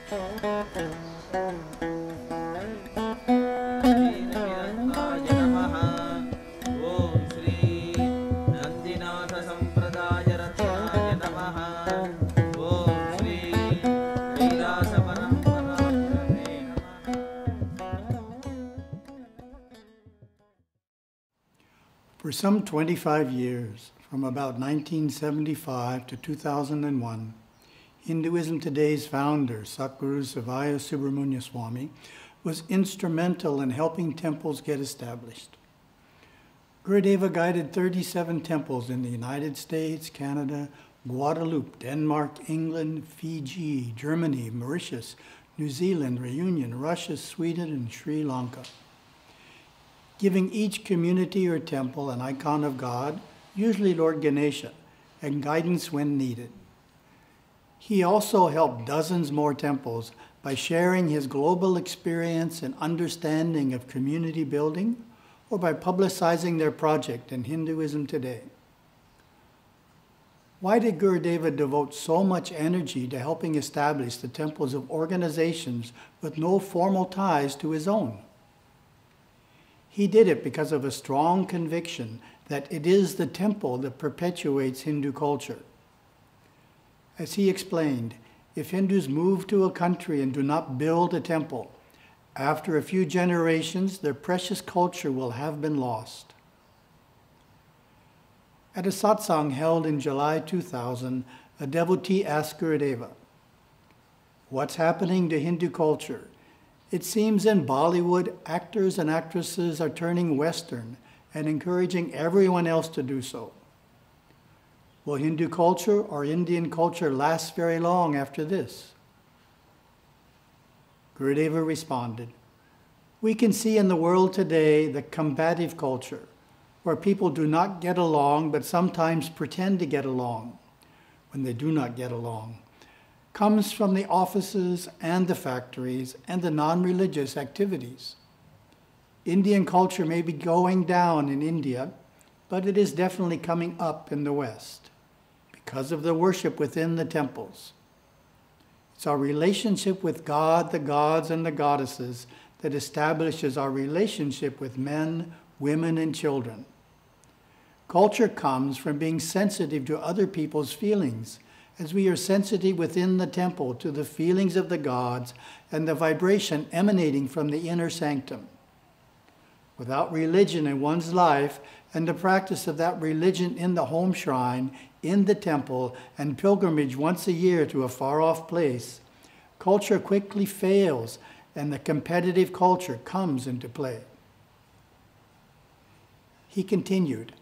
For some 25 years, from about 1975 to 2001, Hinduism Today's founder, Satguru Sivaya Subramanya Swami, was instrumental in helping temples get established. Gurudeva guided 37 temples in the United States, Canada, Guadeloupe, Denmark, England, Fiji, Germany, Mauritius, New Zealand, Reunion, Russia, Sweden, and Sri Lanka, giving each community or temple an icon of God, usually Lord Ganesha, and guidance when needed. He also helped dozens more temples by sharing his global experience and understanding of community building, or by publicizing their project in Hinduism Today. Why did Gurudeva devote so much energy to helping establish the temples of organizations with no formal ties to his own? He did it because of a strong conviction that it is the temple that perpetuates Hindu culture. As he explained, if Hindus move to a country and do not build a temple, after a few generations, their precious culture will have been lost. At a satsang held in July 2000, a devotee asked Gurudeva, "What's happening to Hindu culture? It seems in Bollywood, actors and actresses are turning Western and encouraging everyone else to do so. Will Hindu culture or Indian culture last very long after this?" Gurudeva responded, "We can see in the world today the combative culture, where people do not get along but sometimes pretend to get along when they do not get along, comes from the offices and the factories and the non-religious activities. Indian culture may be going down in India, but it is definitely coming up in the West because of the worship within the temples. It's our relationship with God, the gods, and the goddesses that establishes our relationship with men, women, and children. Culture comes from being sensitive to other people's feelings, as we are sensitive within the temple to the feelings of the gods and the vibration emanating from the inner sanctum. Without religion in one's life and the practice of that religion in the home shrine, in the temple, and pilgrimage once a year to a far-off place, culture quickly fails and the competitive culture comes into play." He continued,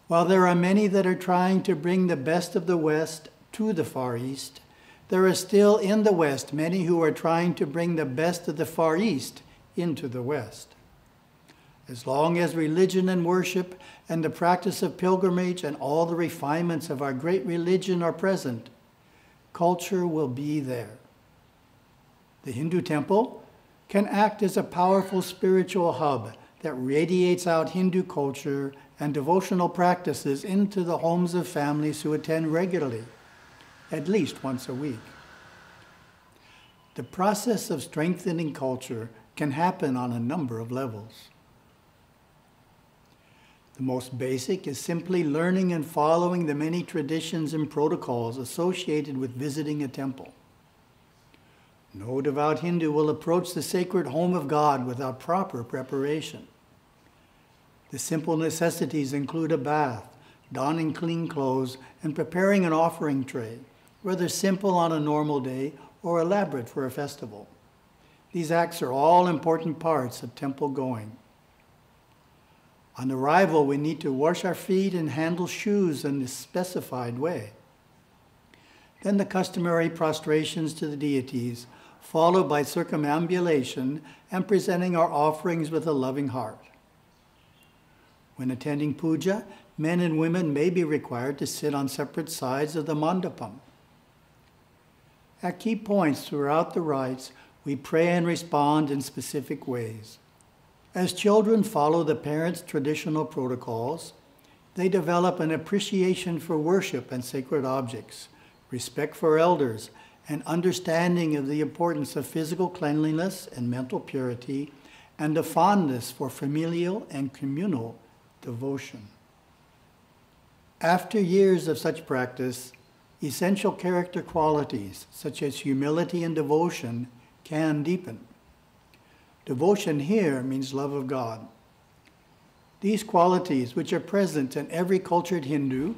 "While there are many that are trying to bring the best of the West to the Far East, there are still in the West many who are trying to bring the best of the Far East into the West. As long as religion and worship and the practice of pilgrimage and all the refinements of our great religion are present, culture will be there. The Hindu temple can act as a powerful spiritual hub that radiates out Hindu culture and devotional practices into the homes of families who attend regularly, at least once a week. The process of strengthening culture can happen on a number of levels. The most basic is simply learning and following the many traditions and protocols associated with visiting a temple. No devout Hindu will approach the sacred home of God without proper preparation. The simple necessities include a bath, donning clean clothes, and preparing an offering tray, whether simple on a normal day or elaborate for a festival. These acts are all important parts of temple going. On arrival, we need to wash our feet and handle shoes in the specified way. Then the customary prostrations to the deities, followed by circumambulation and presenting our offerings with a loving heart. When attending puja, men and women may be required to sit on separate sides of the mandapam. At key points throughout the rites, we pray and respond in specific ways. As children follow the parents' traditional protocols, they develop an appreciation for worship and sacred objects, respect for elders, an understanding of the importance of physical cleanliness and mental purity, and a fondness for familial and communal devotion. After years of such practice, essential character qualities such as humility and devotion can deepen. Devotion here means love of God. These qualities, which are present in every cultured Hindu,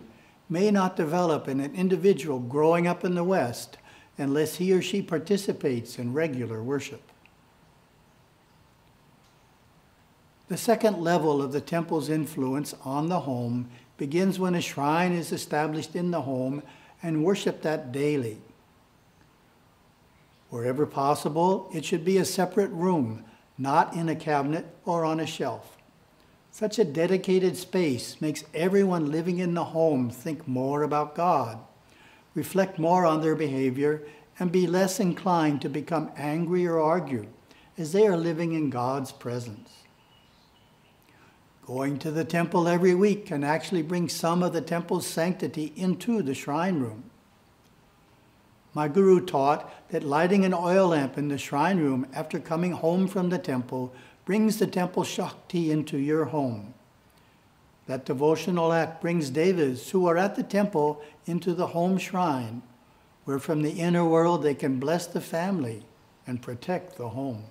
may not develop in an individual growing up in the West unless he or she participates in regular worship. The second level of the temple's influence on the home begins when a shrine is established in the home and worshipped at daily. Wherever possible, it should be a separate room, not in a cabinet or on a shelf. Such a dedicated space makes everyone living in the home think more about God, reflect more on their behavior, and be less inclined to become angry or argue, as they are living in God's presence. Going to the temple every week can actually bring some of the temple's sanctity into the shrine room. My guru taught that lighting an oil lamp in the shrine room after coming home from the temple brings the temple Shakti into your home. That devotional act brings devas who are at the temple into the home shrine, where from the inner world they can bless the family and protect the home.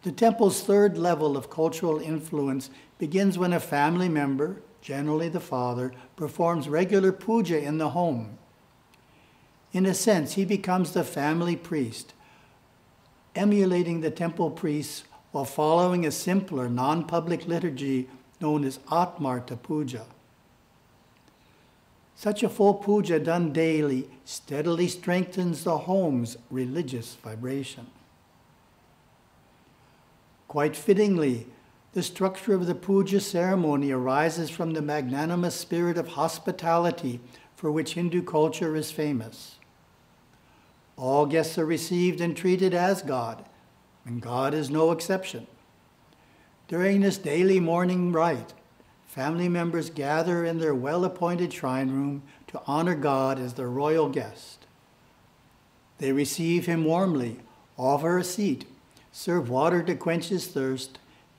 The temple's third level of cultural influence begins when a family member, generally the father, performs regular puja in the home. In a sense, he becomes the family priest, emulating the temple priests while following a simpler, non-public liturgy known as Atmarta Puja. Such a full puja done daily steadily strengthens the home's religious vibration. Quite fittingly, the structure of the puja ceremony arises from the magnanimous spirit of hospitality for which Hindu culture is famous. All guests are received and treated as God, and God is no exception. During this daily morning rite, family members gather in their well-appointed shrine room to honor God as their royal guest. They receive him warmly, offer a seat, serve water to quench his thirst,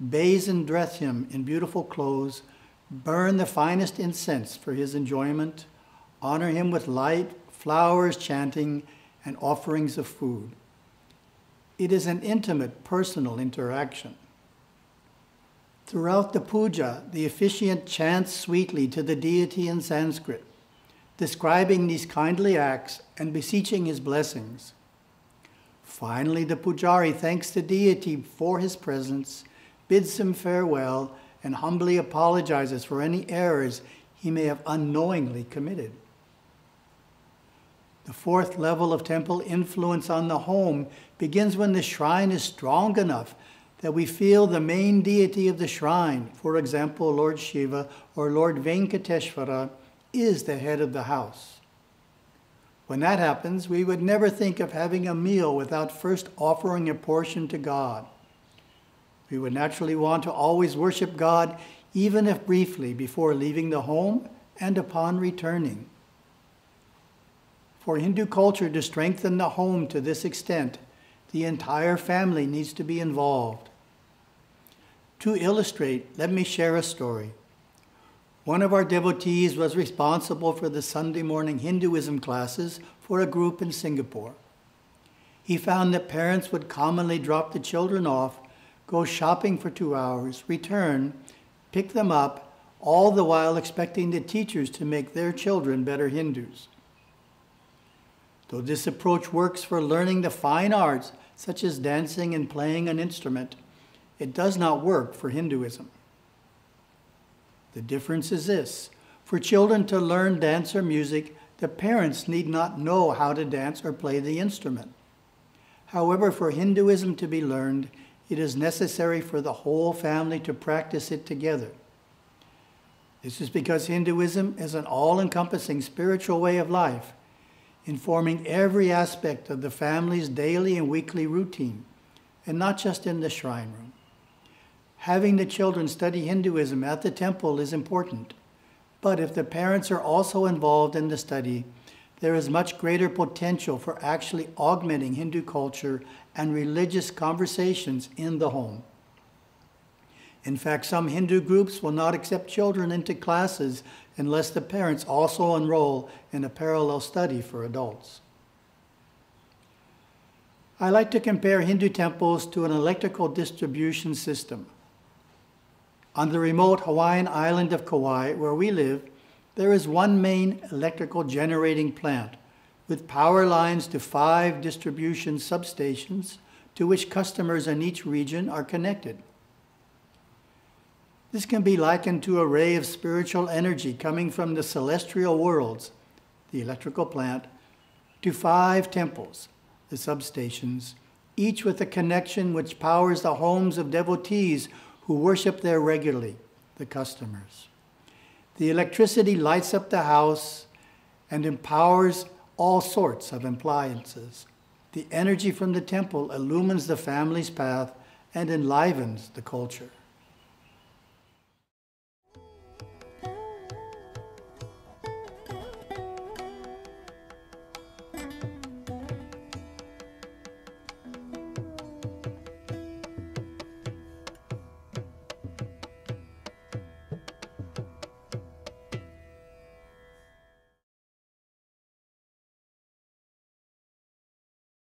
bathe and dress him in beautiful clothes, burn the finest incense for his enjoyment, honor him with light, flowers, chanting, and offerings of food. It is an intimate, personal interaction. Throughout the puja, the officiant chants sweetly to the deity in Sanskrit, describing these kindly acts and beseeching his blessings. Finally, the pujari thanks the deity for his presence, bids him farewell, and humbly apologizes for any errors he may have unknowingly committed. The fourth level of temple influence on the home begins when the shrine is strong enough that we feel the main deity of the shrine, for example, Lord Shiva or Lord Venkateswara, is the head of the house. When that happens, we would never think of having a meal without first offering a portion to God. We would naturally want to always worship God, even if briefly, before leaving the home and upon returning. For Hindu culture to strengthen the home to this extent, the entire family needs to be involved. To illustrate, let me share a story. One of our devotees was responsible for the Sunday morning Hinduism classes for a group in Singapore. He found that parents would commonly drop the children off, go shopping for 2 hours, return, pick them up, all the while expecting the teachers to make their children better Hindus. Though this approach works for learning the fine arts, such as dancing and playing an instrument, it does not work for Hinduism. The difference is this: for children to learn dance or music, the parents need not know how to dance or play the instrument. However, for Hinduism to be learned, it is necessary for the whole family to practice it together. This is because Hinduism is an all-encompassing spiritual way of life, informing every aspect of the family's daily and weekly routine, and not just in the shrine room. Having the children study Hinduism at the temple is important, but if the parents are also involved in the study, there is much greater potential for actually augmenting Hindu culture and religious conversations in the home. In fact, some Hindu groups will not accept children into classes unless the parents also enroll in a parallel study for adults. I like to compare Hindu temples to an electrical distribution system. On the remote Hawaiian island of Kauai, where we live, there is one main electrical generating plant with power lines to 5 distribution substations to which customers in each region are connected. This can be likened to a ray of spiritual energy coming from the celestial worlds, the electrical plant, to 5 temples, the substations, each with a connection which powers the homes of devotees who worship there regularly, the customers. The electricity lights up the house and empowers all sorts of appliances. The energy from the temple illumines the family's path and enlivens the culture.